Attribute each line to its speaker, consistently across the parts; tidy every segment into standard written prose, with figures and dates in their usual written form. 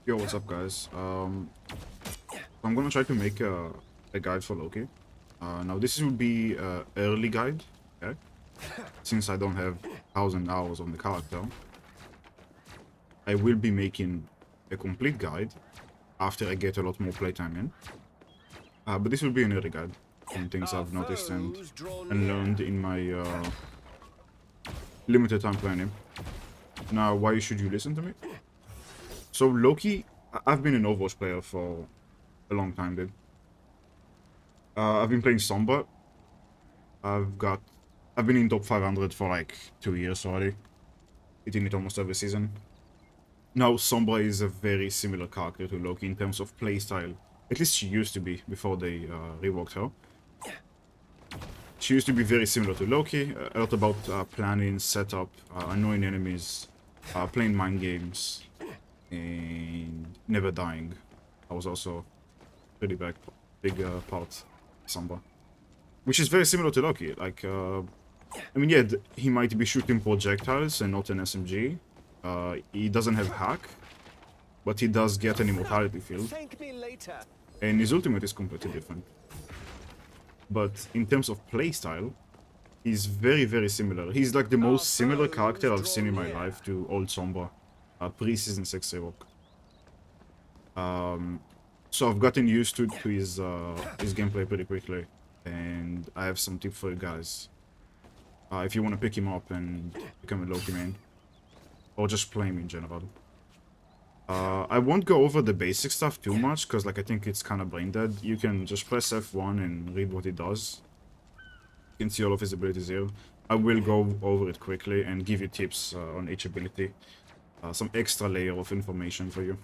Speaker 1: Yo, what's up, guys? I'm gonna try to make a guide for Loki. Now this will be a early guide, okay? Since I don't have 1,000 hours on the character, I will be making a complete guide after I get a lot more playtime in. But this will be an early guide from things I've noticed and learned in my limited time playing. Now, why should you listen to me? So Loki, I've been an Overwatch player for a long time, dude. I've been playing Sombra. I've been in top 500 for like 2 years already. Hitting it almost every season. Now, Sombra is a very similar character to Loki in terms of playstyle. At least she used to be before they reworked her. She used to be very similar to Loki. A lot about planning, setup, annoying enemies, playing mind games, and never dying. That was also a pretty big part of Sombra. Which is very similar to Loki. Like, I mean, yeah, he might be shooting projectiles and not an SMG. He doesn't have hack, but he does get an immortality field. And his ultimate is completely different. But in terms of playstyle, he's very, very similar. He's like the most similar character I've seen in my life to old Sombra, pre-season 6 rework. So I've gotten used to his gameplay pretty quickly, and I have some tips for you guys. If you want to pick him up and become a Loki main, or just play him in general. I won't go over the basic stuff too much, because like I think it's kind of brain dead. You can just press F1 and read what it does. You can see all of his abilities here. I will go over it quickly and give you tips on each ability. Some extra layer of information for you.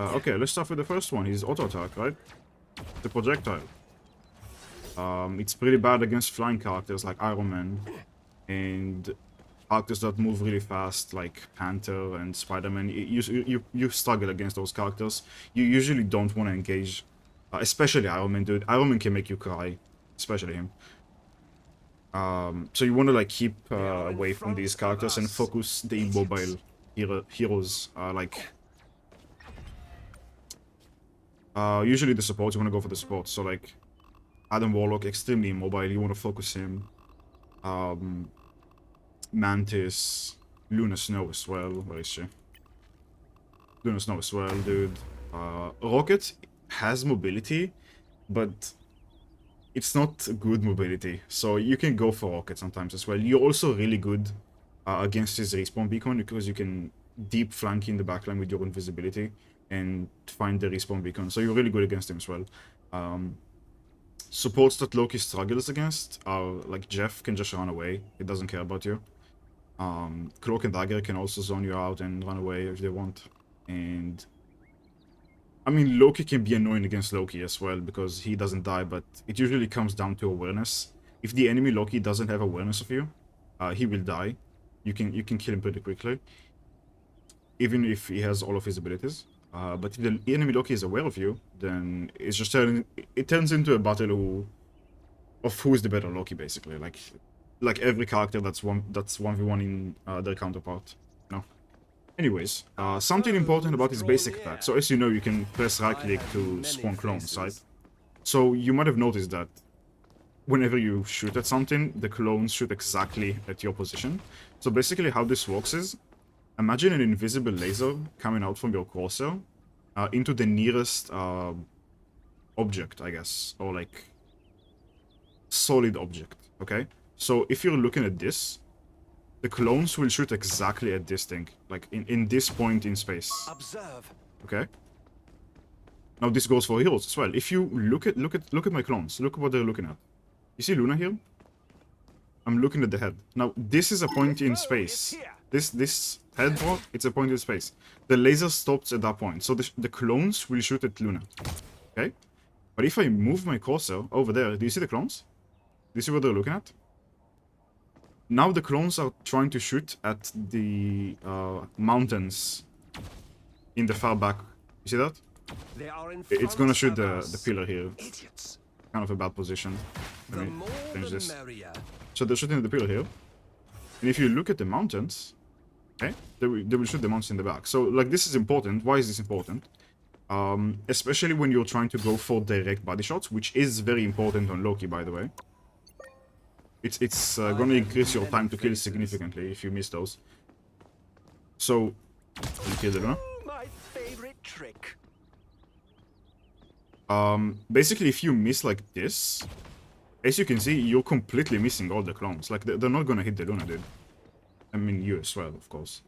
Speaker 1: Okay, let's start with the first one. His auto attack, right? The projectile. It's pretty bad against flying characters like Iron Man and characters that move really fast like Panther and Spider-Man. You struggle against those characters. You usually don't want to engage, especially Iron Man, dude. Iron Man can make you cry, especially him. So you want to like keep away from these characters and focus the immobile heroes like. Usually the support, you want to go for the support. So like Adam Warlock, extremely immobile, you want to focus him. Mantis, Luna Snow as well. Where is she? Luna Snow as well, dude. Rocket has mobility, but it's not good mobility. So you can go for Rocket sometimes as well. You're also really good against his respawn beacon because you can deep flank in the backline with your invisibility and find the respawn beacon. So you're really good against him as well. Supports that Loki struggles against are like Jeff can just run away. He doesn't care about you. Cloak and Dagger can also zone you out and run away if they want. And I mean, Loki can be annoying against Loki as well because he doesn't die, but it usually comes down to awareness. If the enemy Loki doesn't have awareness of you, he will die. You can kill him pretty quickly, even if he has all of his abilities. But if the enemy Loki is aware of you, then it's just it turns into a battle of who is the better Loki, basically. Like every character that's 1v1 in their counterpart. You know. Anyways, something important about his basic attack. So as you know, you can press right click to spawn clones, right? So you might have noticed that whenever you shoot at something, the clones shoot exactly at your position. So basically how this works is, imagine an invisible laser coming out from your cursor into the nearest object, I guess, or like solid object, okay? So if you're looking at this, the clones will shoot exactly at this thing, like in this point in space.
Speaker 2: Observe.
Speaker 1: Okay? Now this goes for heroes as well. If you look at my clones, look what they're looking at. You see Luna here? I'm looking at the head. Now this is a point in space. This head, bro, it's a point in space. The laser stops at that point, so the clones will shoot at Luna. Okay? But if I move my cursor over there, do you see the clones? Do you see what they're looking at? Now the clones are trying to shoot at the mountains in the far back. You see that? It's gonna shoot the pillar here.
Speaker 2: Idiots.
Speaker 1: Kind of a bad position. Let me change this.
Speaker 2: Merrier.
Speaker 1: So they're shooting at the pillar here. And if you look at the mountains, okay? They will shoot the monster in the back. So, like, this is important. Why is this important? Especially when you're trying to go for direct body shots, which is very important on Loki, by the way. It's going to increase your time to kill significantly if you miss those. So, you kill the Luna.
Speaker 2: My favorite trick.
Speaker 1: Basically, if you miss like this, as you can see, you're completely missing all the clones. Like, they're not gonna hit the Luna, dude. I mean, you as well, of course.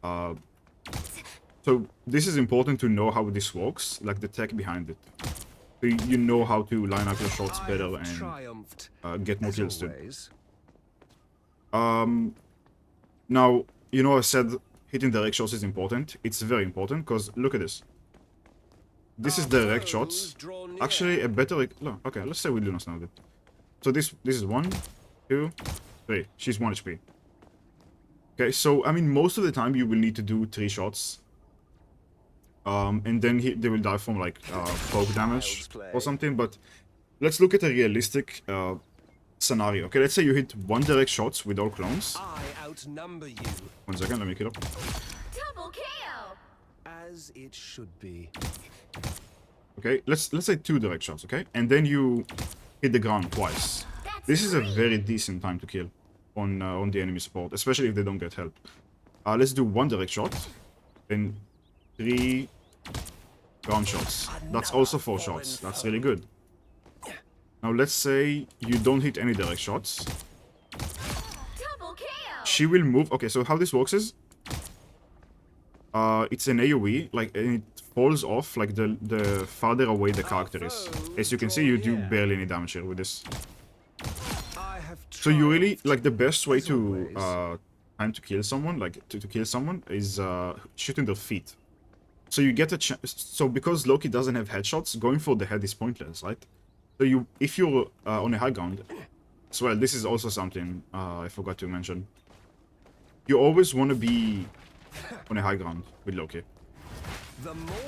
Speaker 1: So, this is important to know how this works, like the tech behind it. So you know how to line up your shots better and get more kills, dude. Now, you know I said hitting direct shots is important. It's very important, because look at this. This is direct shots. Actually, a better... No, okay, let's say we do not know that. So this is 1, 2, 3. She's 1 HP. Okay, so, I mean, most of the time you will need to do 3 shots. And then they will die from, like, poke damage or something. But let's look at a realistic scenario. Okay, let's say you hit 1 direct shots with all clones.
Speaker 2: I outnumber you.
Speaker 1: 1 second, let me kill up.
Speaker 3: Double KO.
Speaker 2: As it should be.
Speaker 1: Okay, let's say 2 direct shots, okay? And then you hit the ground twice. This is a very decent time to kill on the enemy support, especially if they don't get help. Let's do 1 direct shot, then 3 ground shots. That's also 4 shots. That's really good. Now let's say you don't hit any direct shots.
Speaker 3: Double KO.
Speaker 1: She will move. Okay, so how this works is it's an AoE, like, and it falls off like the farther away the character is. As you can see, you do barely any damage here with this. So you really, like, the best way to time to kill someone, like to kill someone, is shooting their feet. So you get a chance. So because Loki doesn't have headshots, going for the head is pointless, right? So if you're on a high ground, as well, this is also something I forgot to mention. You always want to be on a high ground with Loki.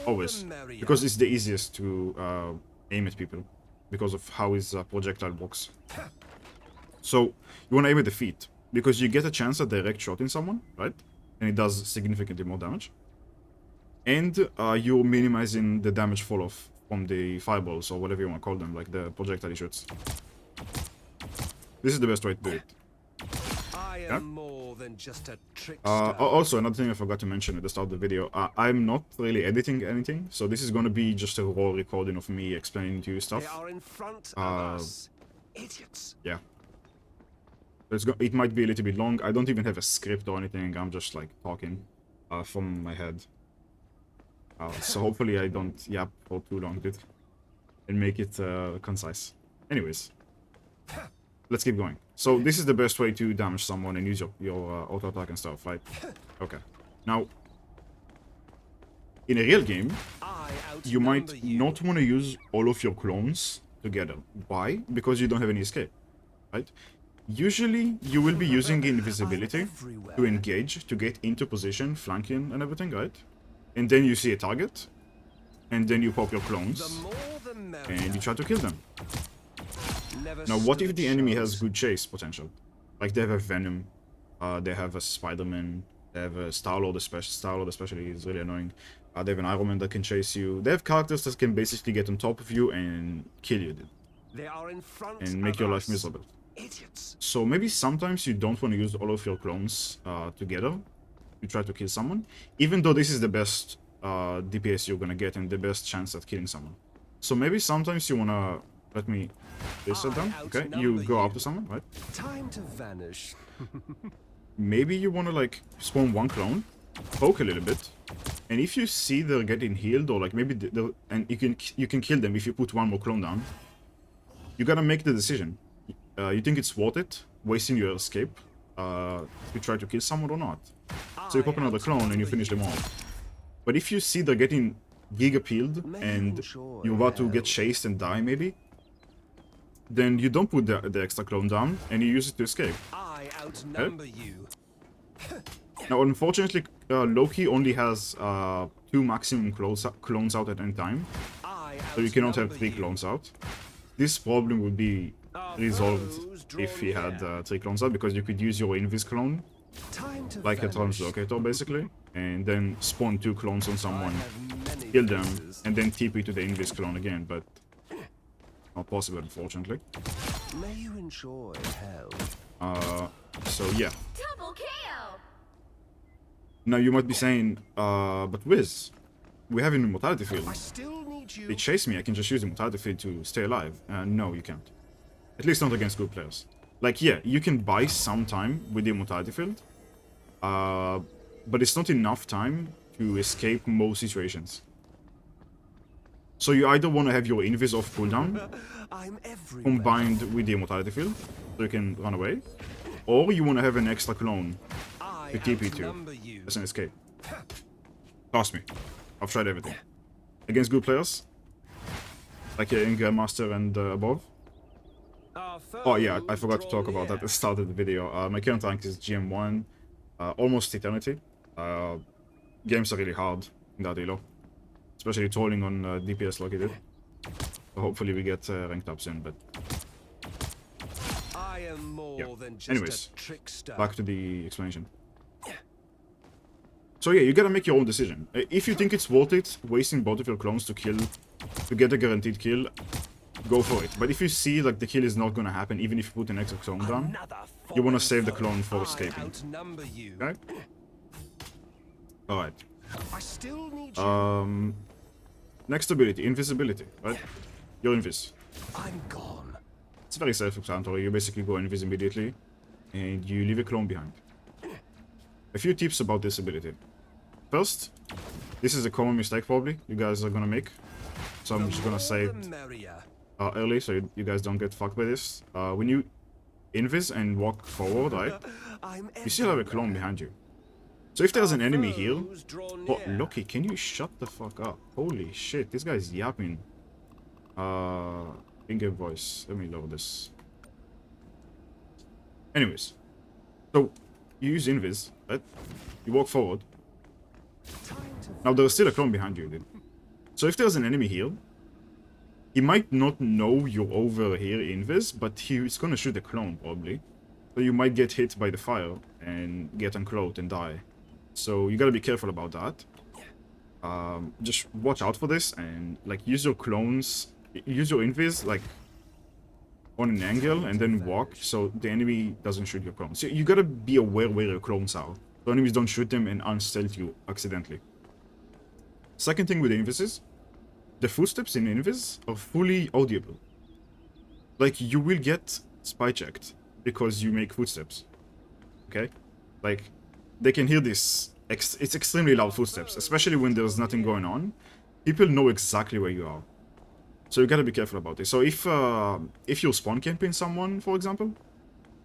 Speaker 1: Always. Because it's the easiest to aim at people. Because of how his projectile works. So, you want to aim at the feet. Because you get a chance at direct shot in someone, right? And it does significantly more damage. And you're minimizing the damage fall off from the fireballs, or whatever you want to call them, like the projectile he shoots. This is the best way to do it.
Speaker 2: I am more than just a trickster.
Speaker 1: Also, another thing I forgot to mention at the start of the video, I'm not really editing anything, so this is going to be just a raw recording of me explaining to you stuff.
Speaker 2: They are in front of us. Idiots.
Speaker 1: Yeah. It might be a little bit long. I don't even have a script or anything. I'm just, like, talking from my head. So hopefully I don't yap for too long, dude. And make it concise. Anyways. Let's keep going. So this is the best way to damage someone and use your auto attack and stuff, right? Okay. Now, in a real game, you might not want to use all of your clones together. Why? Because you don't have any escape, right? Usually, you will be using Invisibility to engage, to get into position, flanking and everything, right? And then you see a target, and then you pop your clones, and you try to kill them. Now, what if the enemy has good chase potential? Like, they have a Venom, they have a Spider-Man, they have a Star-Lord, especially is really annoying. They have an Iron Man that can chase you. They have characters that can basically get on top of you and kill you, dude.
Speaker 2: They are in front
Speaker 1: and make your life miserable.
Speaker 2: Idiots.
Speaker 1: So maybe sometimes you don't want to use all of your clones together. You try to kill someone, even though this is the best DPS you're gonna get and the best chance at killing someone. So maybe sometimes you wanna let me place it down. Okay, you go up to someone, right?
Speaker 2: Time to vanish.
Speaker 1: Maybe you wanna, like, spawn 1 clone, poke a little bit, and if you see they're getting healed, or like maybe and you can kill them if you put 1 more clone down. You gotta make the decision. You think it's worth it wasting your escape to try to kill someone or not? So you pop another clone and you finish them all. But if you see they're getting giga-peeled and you're about to get chased and die maybe, then you don't put the extra clone down and you use it to escape.
Speaker 2: I outnumber you.
Speaker 1: Now, unfortunately, Loki only has 2 maximum clones out at any time, so you cannot have 3 clones out. This problem would be resolved if he had 3 clones out, because you could use your Invis clone
Speaker 2: Time to
Speaker 1: like a
Speaker 2: vanish.
Speaker 1: translocator basically, and then spawn 2 clones on
Speaker 2: I
Speaker 1: someone,
Speaker 2: have many
Speaker 1: kill them,
Speaker 2: faces.
Speaker 1: and then TP to the Invis clone again, but not possible unfortunately.
Speaker 2: May you enjoy hell.
Speaker 1: So yeah.
Speaker 3: Double kill.
Speaker 1: Now you might be saying, but Wiz, we have an immortality field.
Speaker 2: I still need
Speaker 1: They
Speaker 2: you.
Speaker 1: chase me, I can just use the immortality field to stay alive. No, you can't. At least not against good players. Like, yeah, you can buy some time with the immortality field, but it's not enough time to escape most situations. So you either want to have your invis off cooldown
Speaker 2: I'm everywhere.
Speaker 1: combined with the immortality field, so you can run away, or you want to have an extra clone
Speaker 2: I
Speaker 1: to TP to
Speaker 2: outnumber you.
Speaker 1: as an escape. Trust me, I've tried everything. Against good players, like in Grandmaster and above.
Speaker 2: Our
Speaker 1: Oh yeah, I
Speaker 2: foes
Speaker 1: forgot to
Speaker 2: draw
Speaker 1: talk about that at
Speaker 2: near.
Speaker 1: the start of the video. My current rank is GM1, almost Eternity. Games are really hard in that elo, especially trolling on DPS like it did. So hopefully we get ranked up soon, but
Speaker 2: I am more
Speaker 1: yeah.
Speaker 2: than just
Speaker 1: Anyways,
Speaker 2: a trickster.
Speaker 1: back to the explanation. So yeah, you gotta make your own decision. If you think it's worth it, wasting both of your clones to get a guaranteed kill, go for it. But if you see like the kill is not gonna happen, even if you put an extra clone down,
Speaker 2: Another
Speaker 1: you wanna
Speaker 2: fallen
Speaker 1: save the
Speaker 2: foe.
Speaker 1: clone for
Speaker 2: I
Speaker 1: escaping.
Speaker 2: outnumber you.
Speaker 1: Okay? Alright.
Speaker 2: I still need you.
Speaker 1: Next ability, Invisibility, right? You're Invis.
Speaker 2: I'm gone.
Speaker 1: It's very self-explanatory. You basically go Invis immediately, and you leave a clone behind. A few tips about this ability. First, this is a common mistake probably you guys are gonna make, so I'm just gonna say it early so you guys don't get fucked by this. When you Invis and walk forward, right, you still have a clone behind you. So if there's an enemy here... Oh, Loki, can you shut the fuck up? Holy shit, this guy's yapping. In-game voice. Let me lower this. Anyways. So, you use Invis, right? You walk forward. Now, there's still a clone behind you, dude. So if there's an enemy here, he might not know you're over here, Invis, but he's gonna shoot the clone, probably. So you might get hit by the fire and get uncloaked and die. So you gotta be careful about that. Just watch out for this and like use your clones, use your invis like on an angle and then walk so the enemy doesn't shoot your clones. So you gotta be aware where your clones are, so enemies don't shoot them and unstealth you accidentally. Second thing with the invis is, the footsteps in invis are fully audible. Like you will get spy checked because you make footsteps. Okay? Like they can hear this. It's extremely loud footsteps, especially when there's nothing going on. People know exactly where you are. So you gotta be careful about this. So if you're spawn camping someone, for example,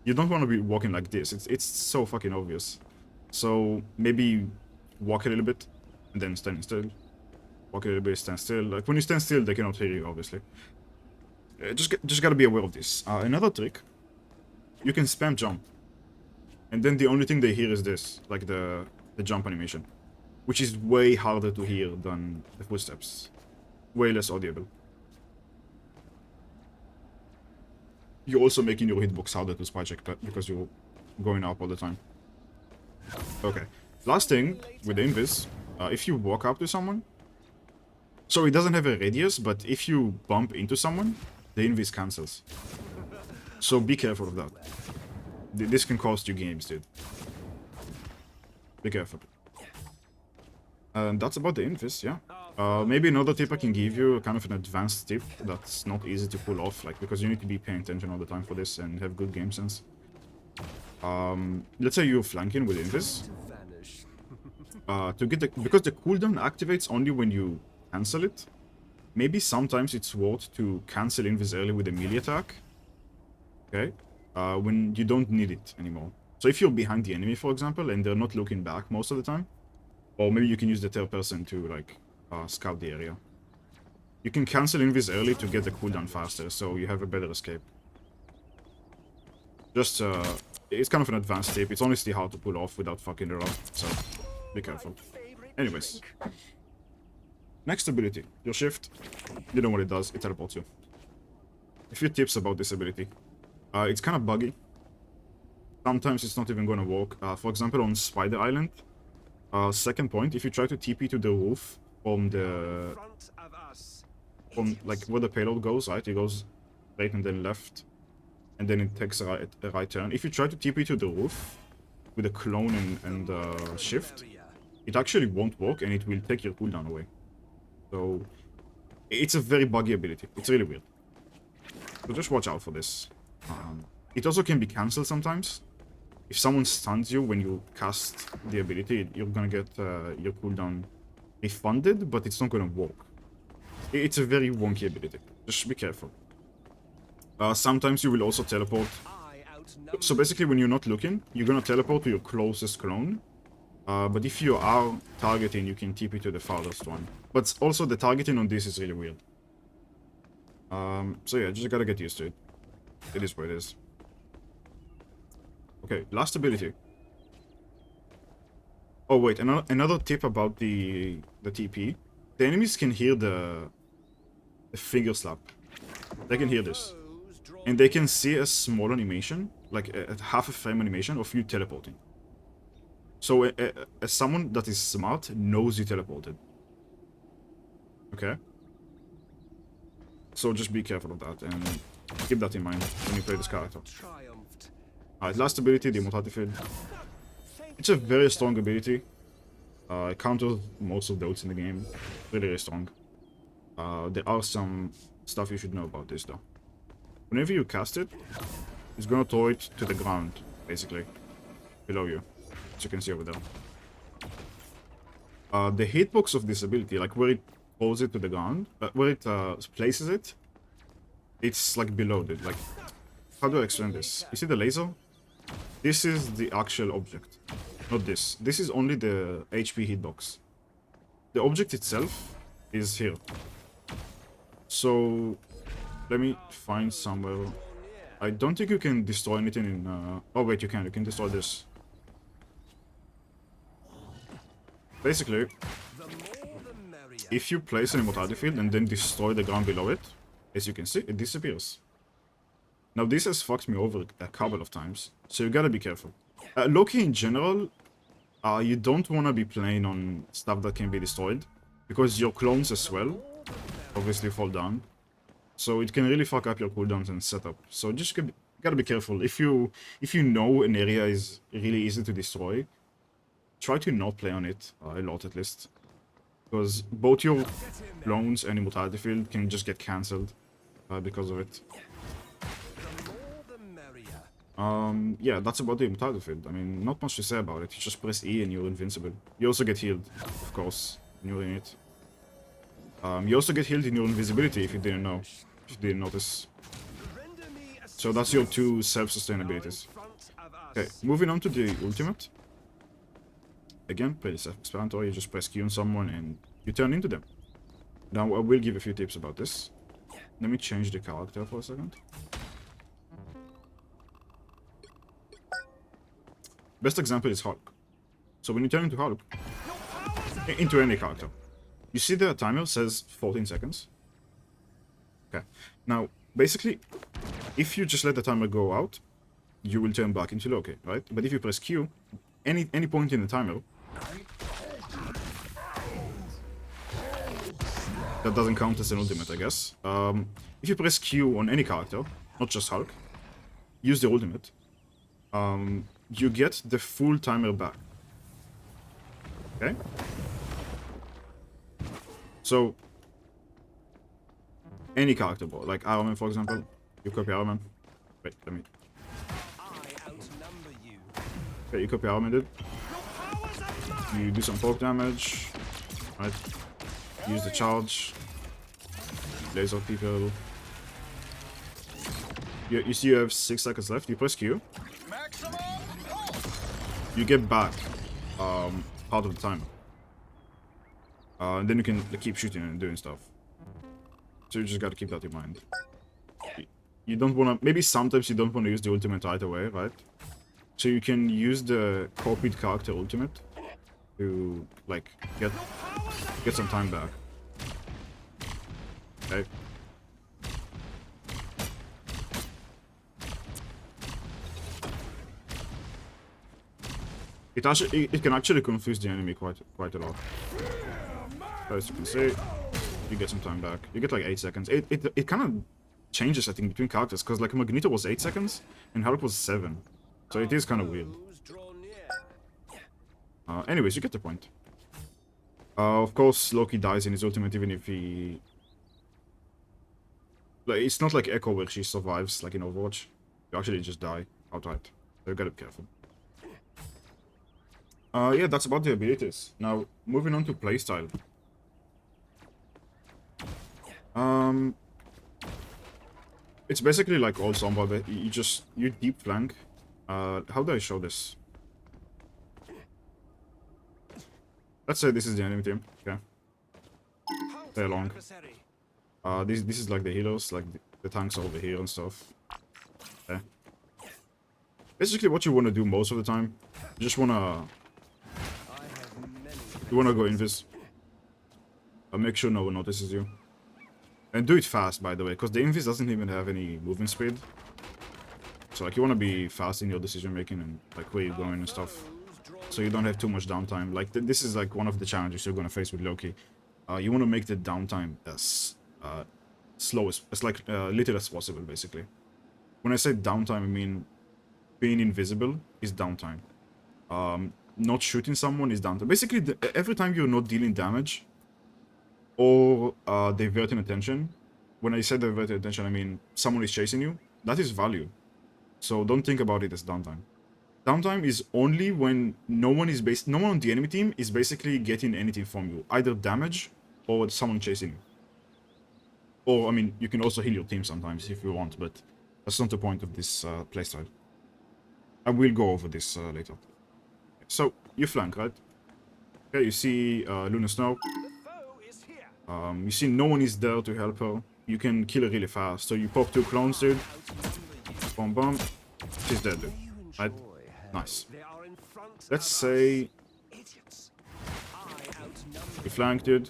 Speaker 1: you don't want to be walking like this. It's so fucking obvious. So maybe walk a little bit and then stand still. Walk a little bit, stand still. Like when you stand still, they cannot hear you, obviously. Just gotta be aware of this. Another trick, you can spam jump. And then the only thing they hear is this, like the jump animation, which is way harder to hear than the footsteps. Way less audible. You're also making your hitbox harder to spy check because you're going up all the time. Okay. Last thing with the invis, if you walk up to someone, so it doesn't have a radius, but if you bump into someone, the invis cancels. So be careful of that. This can cost you games, dude. Be careful. And that's about the invis, yeah. Maybe another tip I can give you, kind of an advanced tip that's not easy to pull off, like because you need to be paying attention all the time for this and have good game sense. Let's say you're flanking with invis. Because the cooldown activates only when you cancel it. Maybe sometimes it's worth to cancel invis early with a melee attack. Okay. When you don't need it anymore. So if you're behind the enemy, for example, and they're not looking back most of the time, or maybe you can use the third person to like scout the area. You can cancel invis early to get the cooldown faster, so you have a better escape. Just it's kind of an advanced tip. It's honestly hard to pull off without fucking it up, so be careful. Anyways, next ability, your shift. You know what it does? It teleports you. A few tips about this ability. It's kind of buggy. Sometimes it's not even gonna work. For example, on Spider Island, second point, if you try to TP to the roof from the
Speaker 2: Front of us.
Speaker 1: from like where the payload goes, right? It goes right and then left, and then it takes a right turn. If you try to TP to the roof with a clone and shift, it actually won't work, and it will take your cooldown away. So it's a very buggy ability. It's really weird. So just watch out for this. It also can be cancelled sometimes. If someone stuns you when you cast the ability, you're gonna get your cooldown refunded, but it's not gonna work. It's a very wonky ability. Just be careful. Sometimes you will also teleport.
Speaker 2: I outnumber.
Speaker 1: So basically, when you're not looking, you're gonna teleport to your closest clone. But if you are targeting, you can TP to the farthest one. But also, the targeting on this is really weird. So yeah, just gotta get used to it. It is what it is. Okay, last ability. Oh wait, another tip about the TP. The enemies can hear the finger slap. They can hear this. And they can see a small animation, like a half a frame animation of you teleporting. So as someone that is smart knows you teleported. Okay? So just be careful of that and keep that in mind when you play this character.
Speaker 2: Triumphed.
Speaker 1: Alright, last ability, the Immortality Field. It's a very strong ability. It counters most of the ults in the game. Really, really strong. There are some stuff you should know about this though. Whenever you cast it, it's gonna throw it to the ground, basically. Below you. As you can see over there. The hitbox of this ability, like where it throws it to the ground, where it places it, it's like below it. Like, how do I explain this? You see the laser? This is the actual object, not this. This is only the HP hitbox. The object itself is here. So, let me find somewhere. I don't think you can destroy anything in... Oh wait, you can. You can destroy this. Basically, if you place an Immortality Field and then destroy the ground below it, as you can see, it disappears. Now this has fucked me over a couple of times, so you gotta be careful. Loki in general, you don't wanna be playing on stuff that can be destroyed, because your clones as well obviously fall down. So it can really fuck up your cooldowns and setup. So just gotta be careful. If you know an area is really easy to destroy, try to not play on it, a lot at least. Because both your clones and Immortality Field can just get cancelled because of it. Yeah, that's about the Immortality Field. I mean, not much to say about it. You just press E and you're invincible. You also get healed, of course, when you're in it. You also get healed in your Invisibility if you didn't know. If you didn't notice. So that's your two self-sustain abilities. Okay, moving on to the ultimate. Again, pretty self-explanatory. You just press Q on someone and you turn into them. Now, I will give a few tips about this. Let me change the character for a second. Best example is Hulk. So when you turn into Hulk, into any character, you see the timer says 14 seconds. Okay. Now, basically, if you just let the timer go out, you will turn back into Loki, right? But if you press Q, any point in the timer, that doesn't count as an ultimate, I guess. If you press Q on any character, not just Hulk, use the ultimate, you get the full timer back. Okay? So, any character, like Iron Man, for example, you copy Iron Man. Wait, let me... Okay, you copy Iron Man, dude. You do some poke damage, right? Use the charge. Laser people. You see you have 6 seconds left. You press Q. You get back part of the timer. And then you can keep shooting and doing stuff. So you just gotta keep that in mind. You don't wanna... Maybe sometimes you don't wanna use the ultimate right away, right? So you can use the copied character ultimate to, like, get some time back. Okay. It can actually confuse the enemy quite a lot. As you can see, you get some time back. You get like 8 seconds. It kind of changes, I think, between characters, because like Magneto was 8 seconds and Hulk was 7. So it is kind of weird. Anyways, you get the point. Of course, Loki dies in his ultimate, even if he... Like, it's not like Echo where she survives, like in Overwatch. You actually just die outright. So you gotta be careful. Yeah, that's about the abilities. Now, moving on to playstyle. It's basically like all Sombra, but you deep flank. How do I show this? Let's say this is the enemy team. Okay. Play along. This is like the healers, like the tanks are over here and stuff. Okay. Basically, what you want to do most of the time, you just wanna go invis. Make sure no one notices you. And do it fast, by the way, because the invis doesn't even have any movement speed. So like you want to be fast in your decision making and like where you're going and stuff, so you don't have too much downtime. Like this is like one of the challenges you're gonna face with Loki. You want to make the downtime as slow as little as possible, basically. When I say downtime, I mean being invisible is downtime. Not shooting someone is downtime. Basically, every time you're not dealing damage or diverting attention. When I say diverting attention, I mean someone is chasing you. That is value. So don't think about it as downtime. Downtime is only when no one on the enemy team is basically getting anything from you, either damage or someone chasing you. Or I mean, you can also heal your team sometimes if you want, but that's not the point of this playstyle. I will go over this later. So you flank, right? Okay, you see Luna Snow. You see no one is there to help her. You can kill her really fast. So you pop 2 clones, dude. Bomb bomb. She's dead, dude. Right? Nice. Let's say you flank, dude.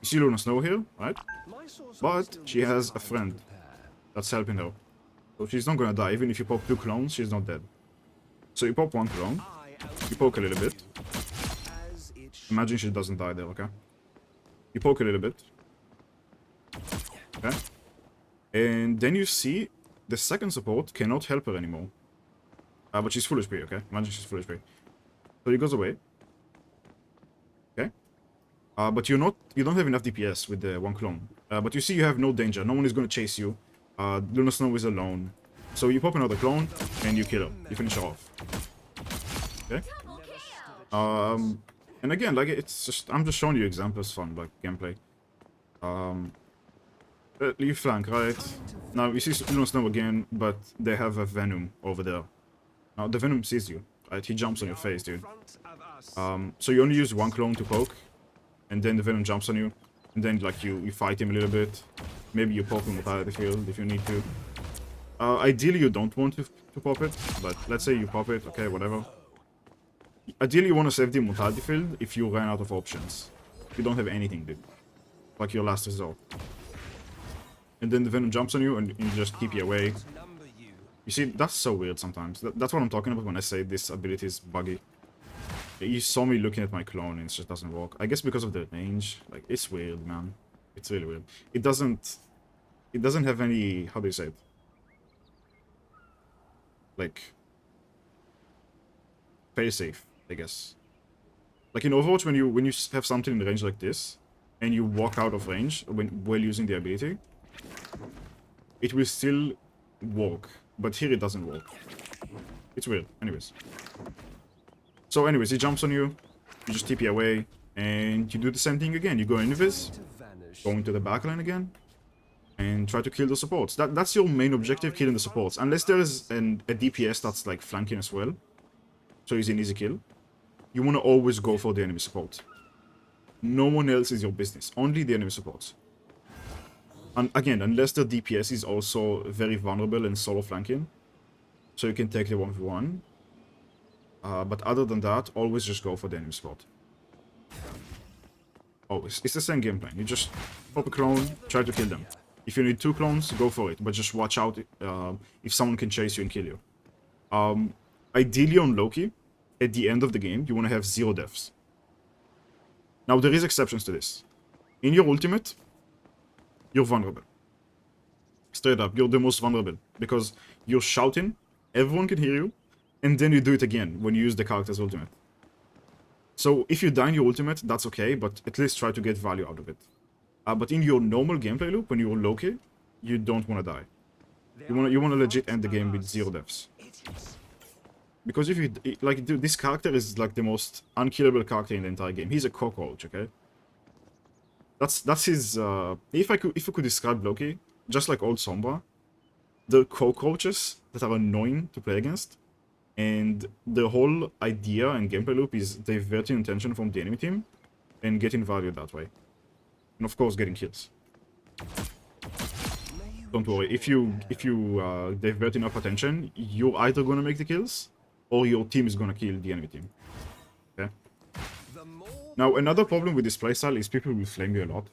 Speaker 1: You see Luna Snow here, right? But she has a friend that's helping her. So she's not gonna die. Even if you pop 2 clones, she's not dead. So you pop 1 clone. You poke a little bit. Imagine she doesn't die there, okay? You poke a little bit. Okay? And then you see the second support cannot help her anymore. But she's full HP, okay? Imagine she's full HP. So he goes away. Okay? But you don't have enough DPS with the 1 clone. But you see you have no danger. No one is going to chase you. Luna Snow is alone. So you pop another clone and you kill her. You finish her off. Okay? And again, like it's just I'm just showing you examples from like gameplay. You flank, right? Now you see Luna Snow again, but they have a Venom over there. Now the Venom sees you, right? He jumps on your face, dude. So you only use 1 clone to poke, and then the Venom jumps on you, and then like you fight him a little bit. Maybe you poke him with the field if you need to. Ideally you don't want to pop it, but let's say you pop it, okay, whatever. Ideally you want to save the mortality field if you run out of options. You don't have anything, dude. Like your last resort. And then the Venom jumps on you and you just keep you away. You see, that's so weird sometimes. That's what I'm talking about when I say this ability is buggy. You saw me looking at my clone and it just doesn't work. I guess because of the range. Like, it's weird, man. It's really weird. It doesn't have any... How do you say it? Like... Play safe, I guess. Like in Overwatch, when you have something in range like this, and you walk out of range while using the ability, it will still work. But here it doesn't work. It's weird. Anyways. So anyways, he jumps on you. You just TP away. And you do the same thing again. You go invis. Go into the backline again. And try to kill the supports. That's your main objective, killing the supports. Unless there is a DPS that's like flanking as well. So he's an easy kill. You want to always go for the enemy support. No one else is your business. Only the enemy supports. And again, unless the DPS is also very vulnerable and solo flanking. So you can take the 1v1. But other than that, always just go for the enemy support. Always. It's the same game plan. You just pop a clone, try to kill them. If you need 2 clones, go for it. But just watch out if someone can chase you and kill you. Ideally on Loki, at the end of the game, you want to have 0 deaths. Now, there is exceptions to this. In your ultimate, you're vulnerable. Straight up, you're the most vulnerable. Because you're shouting, everyone can hear you, and then you do it again when you use the character's ultimate. So if you die in your ultimate, that's okay, but at least try to get value out of it. But in your normal gameplay loop, when you're Loki, you don't want to die. You want to legit end the game with 0 deaths. Because if you like, dude, this character is like the most unkillable character in the entire game. He's a cockroach, okay? That's his. If I could describe Loki, just like old Sombra, the cockroaches that are annoying to play against, and the whole idea and gameplay loop is diverting attention from the enemy team and getting value that way, and of course getting kills. Don't worry, if you divert enough attention, you're either gonna make the kills or your team is gonna kill the enemy team. Okay. Now another problem with this playstyle is people will flame you a lot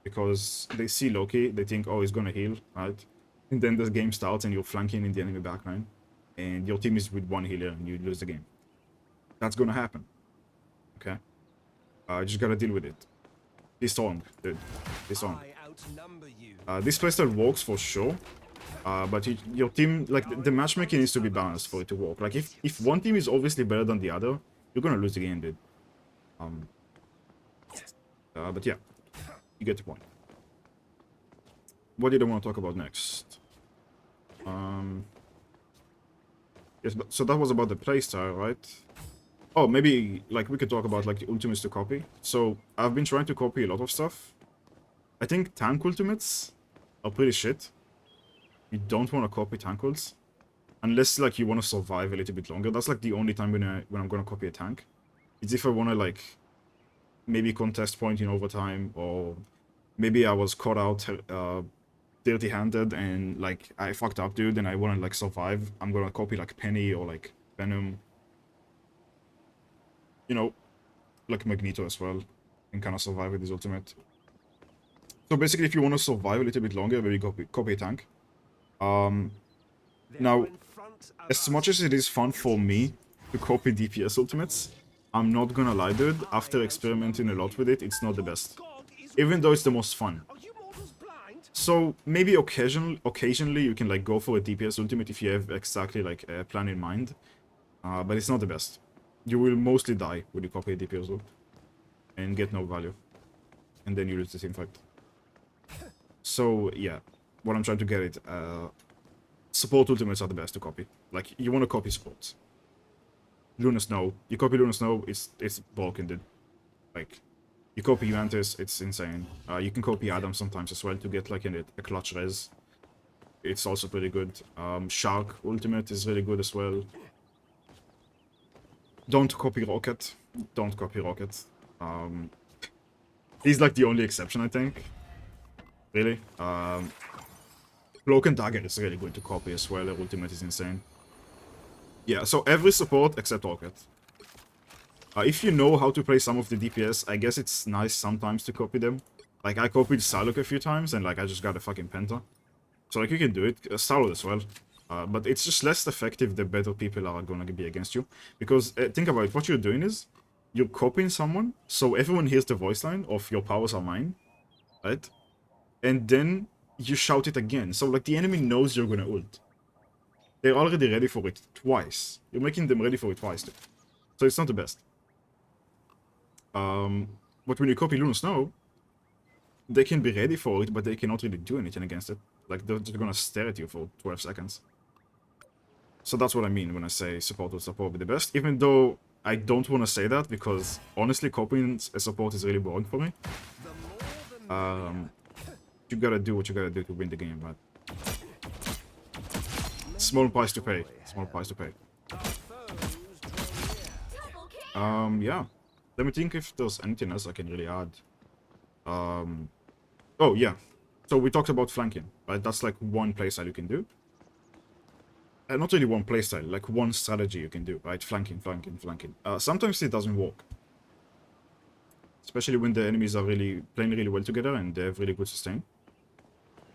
Speaker 1: because they see Loki, they think, oh, he's gonna heal, right? And then the game starts and you're flanking in the enemy backline, and your team is with 1 healer and you lose the game. That's gonna happen. Okay. You just gotta deal with it. Be strong, dude. Be strong. This playstyle works for sure, but your team, like, the matchmaking needs to be balanced for it to work. Like, if one team is obviously better than the other, you're gonna lose the game, dude. But yeah, you get the point. What did I want to talk about next? Yes, but, so that was about the playstyle, right? Oh, maybe, like, we could talk about, like, the ultimates to copy. So, I've been trying to copy a lot of stuff. I think tank ultimates are pretty shit. You don't want to copy tank ults. Unless, like, you want to survive a little bit longer. That's, like, the only time when I'm going to copy a tank. It's if I want to, like, maybe contest point in overtime, or maybe I was caught out dirty-handed and, like, I fucked up, dude, and I want to, like, survive. I'm going to copy, like, Penny or, like, Venom. You know, like Magneto as well, and kind of survive with his ultimate. So basically, if you want to survive a little bit longer, maybe copy a tank. Now, as much as it is fun for me to copy DPS ultimates, I'm not gonna lie, dude, after experimenting a lot with it, it's not the best. Even though it's the most fun. So, maybe occasionally you can, like, go for a DPS ultimate if you have exactly, like, a plan in mind. But it's not the best. You will mostly die when you copy a DPS ult and get no value. And then you lose the team fight. So, yeah. What I'm trying to get at, support ultimates are the best to copy. Like, you want to copy supports. Luna Snow. You copy Luna Snow, it's broken, dude. Like, you copy Mantis, it's insane. You can copy Adam sometimes as well to get, like, a clutch res. It's also pretty good. Shark ultimate is really good as well. Don't copy Rocket. Don't copy Rocket. He's, like, the only exception, I think. Really. Cloak and Dagger is really good to copy as well. Their ultimate is insane. Yeah, so every support except Rocket. If you know how to play some of the DPS, I guess it's nice sometimes to copy them. Like, I copied Psylocke a few times, and, like, I just got a fucking Penta. So, like, you can do it. Starlord as well. But it's just less effective the better people are gonna be against you. Because, think about it, what you're doing is, you're copying someone, so everyone hears the voice line of "your powers are mine," right? And then you shout it again. So, like, the enemy knows you're gonna ult. They're already ready for it twice. You're making them ready for it twice, too. So it's not the best. But when you copy Luna Snow, they can be ready for it, but they cannot really do anything against it. Like, they're just gonna stare at you for 12 seconds. So that's what I mean when I say support will support be the best, even though I don't want to say that, because honestly, copying a support is really boring for me. You gotta do what you gotta do to win the game, right? Small price to pay. Small price to pay. Yeah. Let me think if there's anything else I can really add. Oh, yeah. So we talked about flanking, right? That's like one playstyle you can do. Not really one playstyle, like one strategy you can do, right? Flanking, flanking, flanking. Sometimes it doesn't work. Especially when the enemies are really playing really well together and they have really good sustain.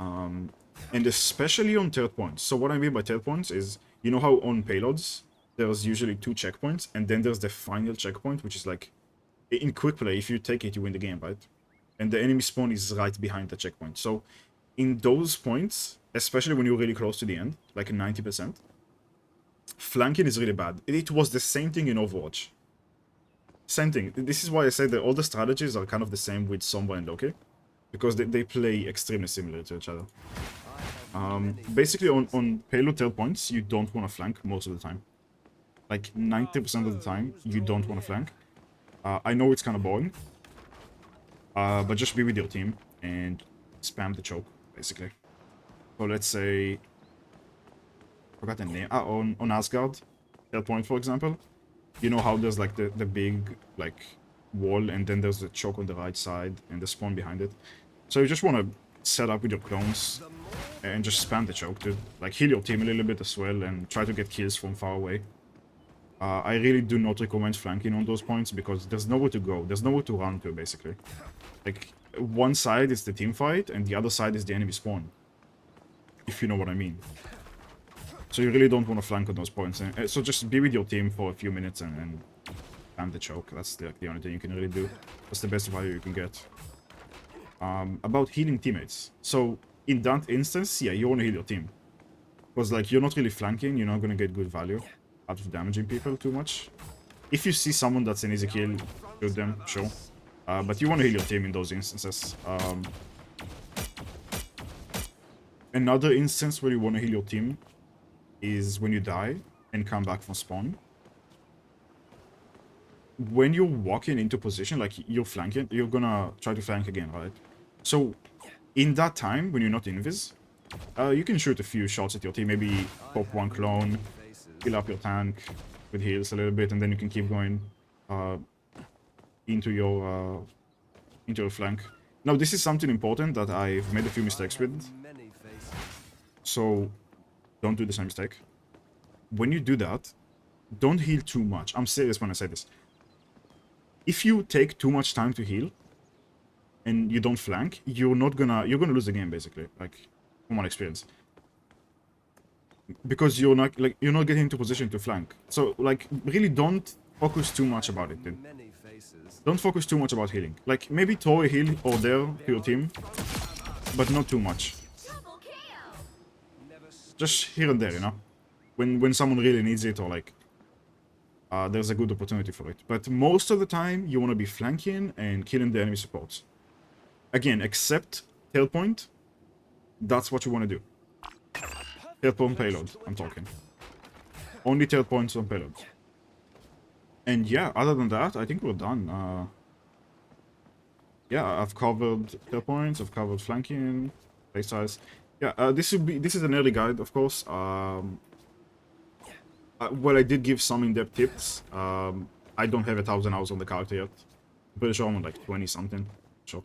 Speaker 1: And especially on third points. So what I mean by third points is, you know how on payloads, there's usually 2 checkpoints, and then there's the final checkpoint, which is like, in quick play, if you take it, you win the game, right? And the enemy spawn is right behind the checkpoint. So in those points, especially when you're really close to the end, like 90%, flanking is really bad. It was the same thing in Overwatch. Same thing. This is why I said that all the strategies are kind of the same with Sombra and Loki, because they play extremely similar to each other. Basically, on payload tail points, you don't want to flank most of the time. Like 90% of the time, you don't want to flank. I know it's kind of boring, but just be with your team and spam the choke, basically. So let's say, forgot the name. On Asgard, tail point, for example. You know how there's like the big like wall, and then there's the choke on the right side and the spawn behind it. So you just want to set up with your clones and just spam the choke to like heal your team a little bit as well and try to get kills from far away. I really do not recommend flanking on those points because there's nowhere to go. There's nowhere to run to, basically. Like, one side is the team fight and the other side is the enemy spawn. If you know what I mean. So you really don't want to flank on those points. And, so just be with your team for a few minutes and spam the choke. That's the only thing you can really do. That's the best value you can get. About healing teammates. So in that instance, yeah, you want to heal your team. Because like you're not really flanking, you're not going to get good value out of damaging people too much. If you see someone that's an easy kill, shoot them, sure. But you want to heal your team in those instances. Another instance where you want to heal your team is when you die and come back from spawn. When you're walking into position, like you're flanking, you're gonna try to flank again, right? So in that time, when you're not invis, you can shoot a few shots at your team, maybe pop one clone, fill up your tank with heals a little bit, and then you can keep going into your flank. Now, this is something important that I've made a few mistakes with. So don't do the same mistake. When you do that, don't heal too much. I'm serious when I say this. If you take too much time to heal and you don't flank, you're gonna lose the game, basically, like from my experience. Because you're not getting into position to flank. So like really don't focus too much about it, dude. Don't focus too much about healing. Like maybe throw a heal or there to your team, but not too much. Just here and there, you know? When someone really needs it, or like there's a good opportunity for it. But most of the time, you want to be flanking and killing the enemy supports. Again, except tail point, that's what you want to do. Tail point payload, I'm talking. Only tail points on payload. And yeah, other than that, I think we're done. Yeah, I've covered tail points, I've covered flanking, playstyles. Yeah, this is an early guide, of course. Well, I did give some in-depth tips. I don't have 1,000 hours on the character yet. I'm pretty sure I'm on like 20 something. Sure.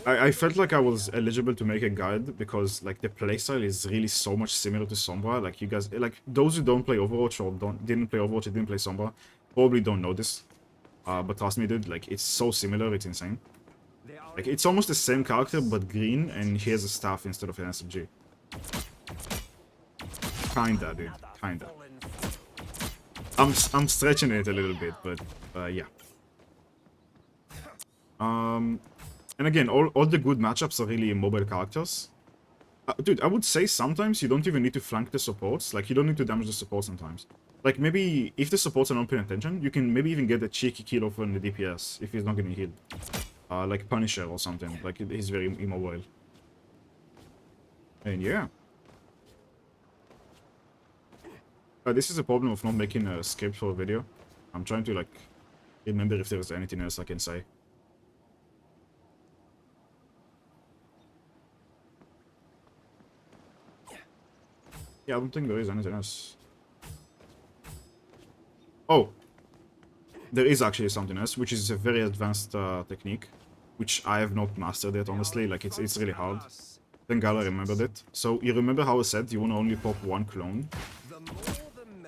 Speaker 1: I felt like I was eligible to make a guide because like the playstyle is really so much similar to Sombra. Like you guys, like those who don't play Overwatch or didn't play Overwatch and didn't play Sombra probably don't know this. But trust me, dude, like it's so similar, it's insane. Like it's almost the same character but green, and he has a staff instead of an SMG. Kinda, dude. Kinda. I'm stretching it a little bit, but yeah. And again, all the good matchups are really mobile characters. Dude, I would say sometimes you don't even need to flank the supports. Like, you don't need to damage the support sometimes. Like, maybe if the supports are not paying attention, you can maybe even get a cheeky kill off on the DPS if he's not getting healed. Like Punisher or something. Like, he's very immobile. And yeah. This is a problem of not making a script for a video. I'm trying to, like, remember if there's anything else I can say. Yeah, I don't think there is anything else. Oh! There is actually something else, which is a very advanced technique, which I have not mastered yet, honestly. Like, it's really hard. Thank God I remembered it. So, you remember how I said you want to only pop one clone?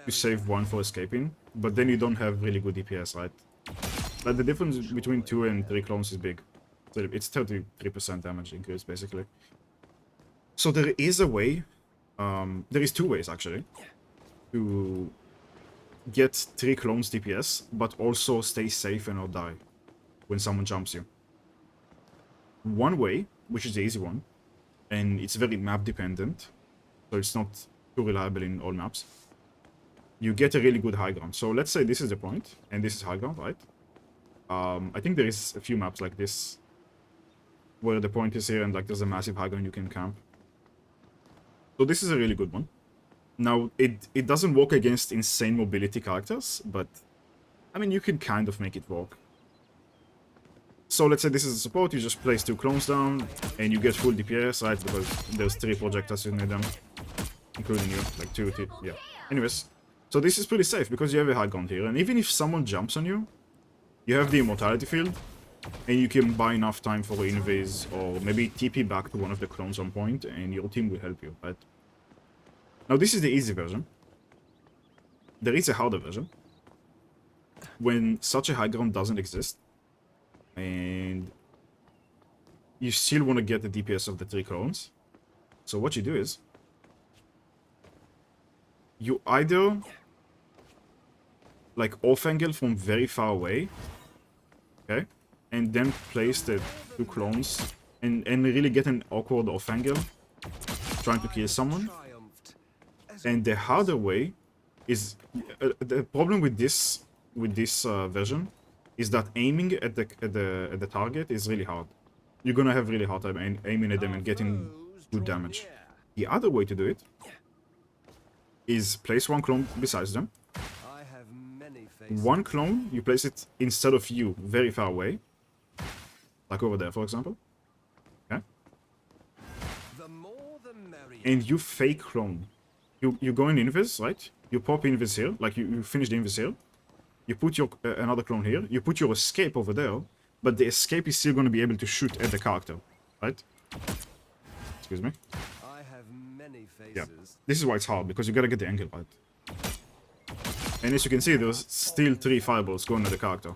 Speaker 1: You save one for escaping, but then you don't have really good DPS, right? Like, the difference between 2 and 3 clones is big. So it's 33% damage increase, basically. So there is a way, there is 2 ways, actually. to get 3 clones DPS, but also stay safe and not die when someone jumps you. One way, which is the easy one, and it's very map dependent, so it's not too reliable in all maps. You get a really good high ground. So let's say this is the point, and this is high ground, right? I think there is a few maps like this, where the point is here and like there's a massive high ground you can camp. So this is a really good one. Now, it doesn't work against insane mobility characters, but I mean, you can kind of make it work. So let's say this is a support, you just place 2 clones down, and you get full DPS, right? Because there's 3 projectiles in them, including you, like 2, 3, yeah. Anyways, so this is pretty safe because you have a high ground here, and even if someone jumps on you, you have the immortality field, and you can buy enough time for invis, or maybe TP back to one of the clones on point, and your team will help you, right? Now this is the easy version. There is a harder version, when such a high ground doesn't exist, and you still want to get the DPS of the 3 clones. So what you do is, you either like off-angle from very far away, okay, and then place the 2 clones and really get an awkward off-angle, trying to kill someone. And the harder way is, the problem with this version is that aiming at the target is really hard. You're gonna have really hard time aiming at them and getting good damage. The other way to do it is place 1 clone besides them. 1 clone, you place it instead of you, very far away. Like over there, for example. Okay? And you fake clone. You go in invis, right? You pop invis here, like you finish the invis here. You put your another clone here. You put your escape over there, but the escape is still going to be able to shoot at the character, right? Excuse me.
Speaker 2: I have many faces.
Speaker 1: Yeah, this is why it's hard, because you gotta get the angle right. And as you can see, there's still 3 fireballs going at the character.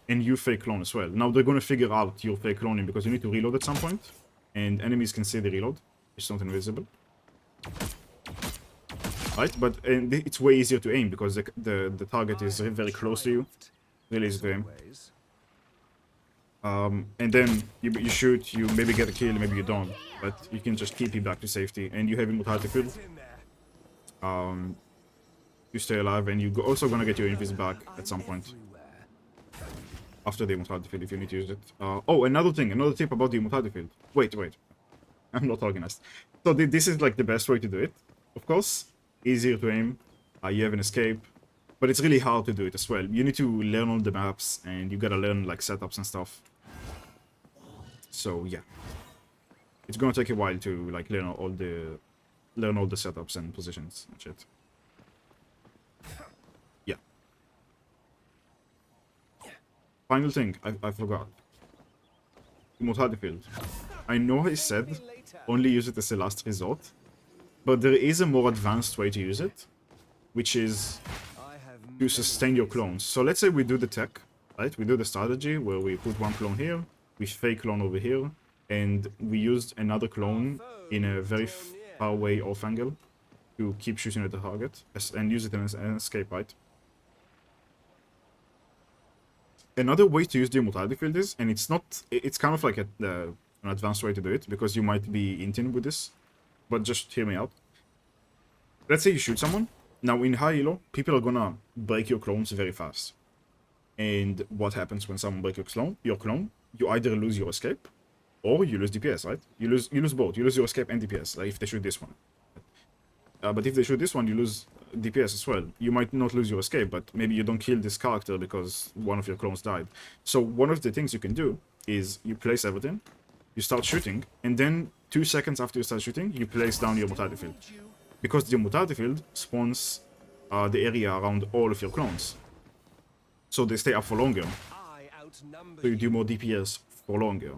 Speaker 1: And you fake clone as well. Now they're gonna figure out your fake cloning because you need to reload at some point, and enemies can see the reload. It's not invisible. Right, but it's way easier to aim because the target is very close to you. Really easy to aim. And then you shoot, you maybe get a kill, maybe you don't, but you can just keep it back to safety, and you have immortality field. You stay alive, and you're also gonna get your invis back at some point after the immortality field if you need to use it. Oh, another tip about the immortality field. Wait, I'm not organized. So this is like the best way to do it. Of course, easier to aim. You have an escape, but it's really hard to do it as well. You need to learn all the maps, and you gotta learn like setups and stuff. So yeah, it's gonna take a while to like learn all the setups and positions and shit. Yeah. Final thing, I forgot. Immortality field. I know I said only use it as a last resort, but there is a more advanced way to use it, which is to sustain your clones. So let's say we do the tech, right? We do the strategy where we put 1 clone here, we fake clone over here, and we used another clone in a very far away off angle to keep shooting at the target and use it as an escape, right? Another way to use the immortality field is, and it's kind of like an advanced way to do it, because you might be intent with this, but just hear me out. Let's say you shoot someone. Now in high elo, people are gonna break your clones very fast. And what happens when someone breaks your clone? You either lose your escape, or you lose DPS, right? You lose both. You lose your escape and DPS, like if they shoot this one. But if they shoot this one, you lose DPS as well. You might not lose your escape, but maybe you don't kill this character because one of your clones died. So one of the things you can do is you place everything, you start shooting, and then 2 seconds after you start shooting, you place down your mortality field. Because the mortality field spawns the area around all of your clones. So they stay up for longer. So you do more DPS for longer.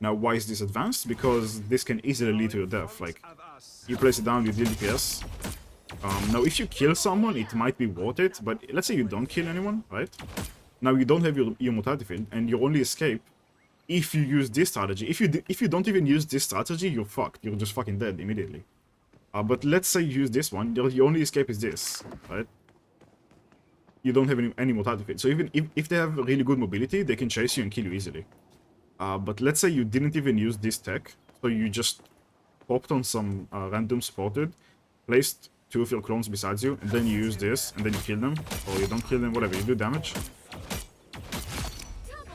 Speaker 1: Now, why is this advanced? Because this can easily lead to your death. Like, you place it down, you deal DPS. Now, if you kill someone, it might be worth it. But let's say you don't kill anyone, right? Now, you don't have your mortality field, and your only escape, if you use this strategy, if you don't even use this strategy, you're fucked. You're just fucking dead immediately. But let's say you use this one, the only escape is this, right? You don't have any mortality field. So even if they have really good mobility, they can chase you and kill you easily. But let's say you didn't even use this tech, so you just popped on some random spotted, placed 2 of your clones besides you, and then you use this, and then you kill them, or you don't kill them, whatever, you do damage.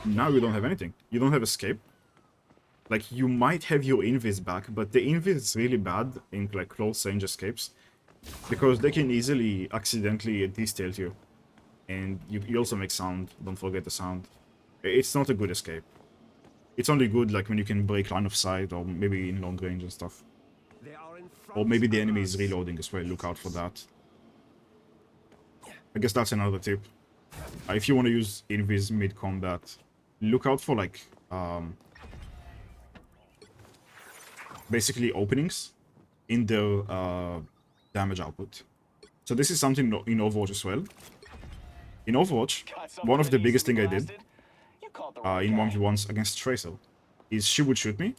Speaker 1: Now you don't have anything. You don't have escape. Like, you might have your invis back, but the invis is really bad in, like, close range escapes, because they can easily accidentally de-stealth you. And you also make sound, don't forget the sound. It's not a good escape. It's only good, like, when you can break line of sight, or maybe in long range and stuff. Or maybe the enemy is reloading as well, look out for that. I guess that's another tip. If you want to use invis mid-combat, look out for, like, basically openings in the damage output. So this is something in Overwatch as well. In Overwatch, one of the biggest thing I did in 1v1s against Tracer is she would shoot me.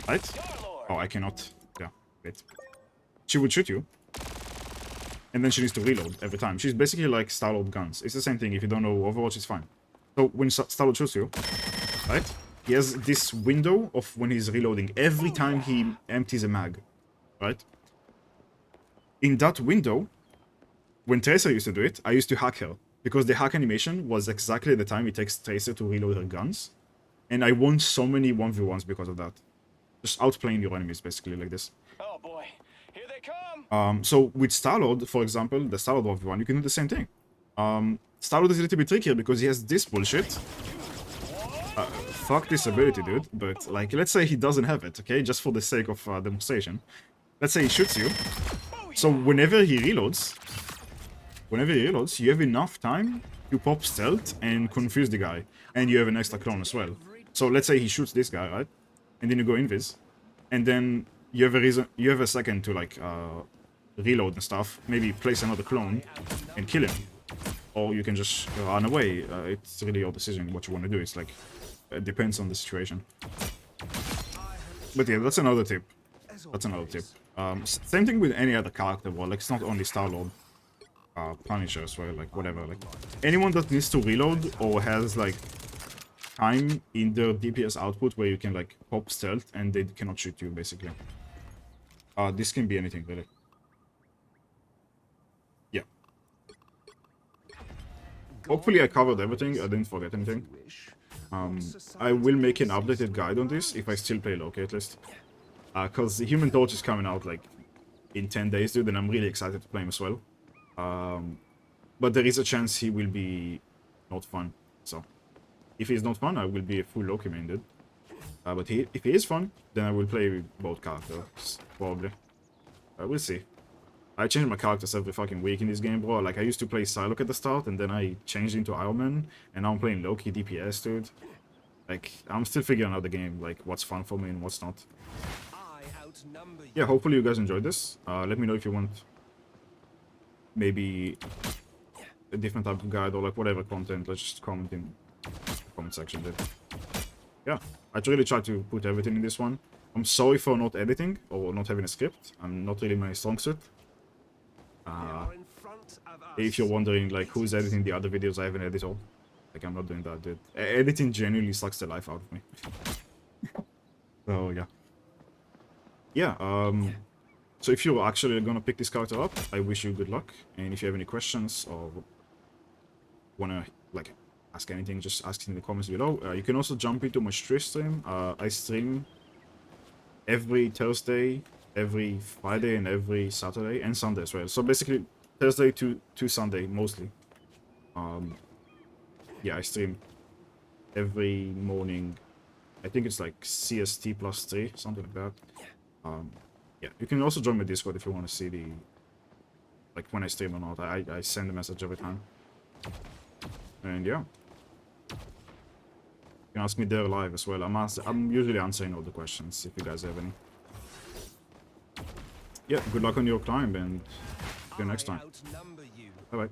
Speaker 1: Right? Oh, I cannot. Yeah, wait. She would shoot you. And then she needs to reload every time. She's basically like Star-Lord guns. It's the same thing. If you don't know Overwatch, it's fine. So when Star-Lord shoots you, right? He has this window of when he's reloading every time he empties a mag, right? In that window, when Tracer used to do it, I used to hack her. Because the hack animation was exactly the time it takes Tracer to reload her guns. And I won so many 1v1s because of that. Just outplaying your enemies, basically, like this.
Speaker 4: Oh boy, here they come!
Speaker 1: So with Star-Lord, for example, the Star-Lord 1v1, you can do the same thing. Star-Lord is a little bit trickier because he has this bullshit. Fuck this ability, dude. But, like, let's say he doesn't have it, okay? Just for the sake of demonstration. Let's say he shoots you. So whenever he reloads, you have enough time to pop stealth and confuse the guy. And you have an extra clone as well. So let's say he shoots this guy, right? And then you go invis. And then you have a second to, like, reload and stuff. Maybe place another clone and kill him. Or you can just run away. It's really your decision what you want to do. It's like, it depends on the situation. But yeah, that's another tip. That's another tip. Same thing with any other character, well, like, it's not only Star-Lord. Punisher as well, like, whatever. Like, anyone that needs to reload or has, like, time in their DPS output where you can, like, pop stealth and they cannot shoot you, basically. This can be anything, really. Yeah. Hopefully I covered everything, I didn't forget anything. I will make an updated guide on this, if I still play Loki at least. Because the Human Torch is coming out, like, in 10 days, dude, and I'm really excited to play him as well. But there is a chance he will be not fun, so... If he's not fun, I will be a full Loki main, dude. But if he is fun, then I will play both characters, probably. We'll see. I change my characters every fucking week in this game, bro. Like, I used to play Psylocke at the start, and then I changed into Iron Man, and now I'm playing Loki DPS, dude. Like, I'm still figuring out the game, like, what's fun for me and what's not. Yeah, hopefully you guys enjoyed this. Let me know if you want maybe a different type of guide or, like, whatever content. Let's just comment in the comment section, dude. Yeah, I really tried to put everything in this one. I'm sorry for not editing or not having a script. I'm not really my strong suit. If you're wondering, like, who's editing the other videos, I have an editor. Like, I'm not doing that, dude. Editing genuinely sucks the life out of me. So, yeah. Yeah, so if you're actually gonna pick this character up, I wish you good luck. And if you have any questions or wanna, like, ask anything, just ask in the comments below. You can also jump into my stream. I stream every Thursday, every Friday, and every Saturday, and Sunday as well. So basically, Thursday to Sunday, mostly. Yeah, I stream every morning. I think it's like CST +3, something like that. Yeah, you can also join my Discord if you want to see the, like, when I stream or not. I send a message every time. And yeah. You can ask me there live as well. I'm usually answering all the questions if you guys have any. Yeah, good luck on your climb and see you next time. Bye bye.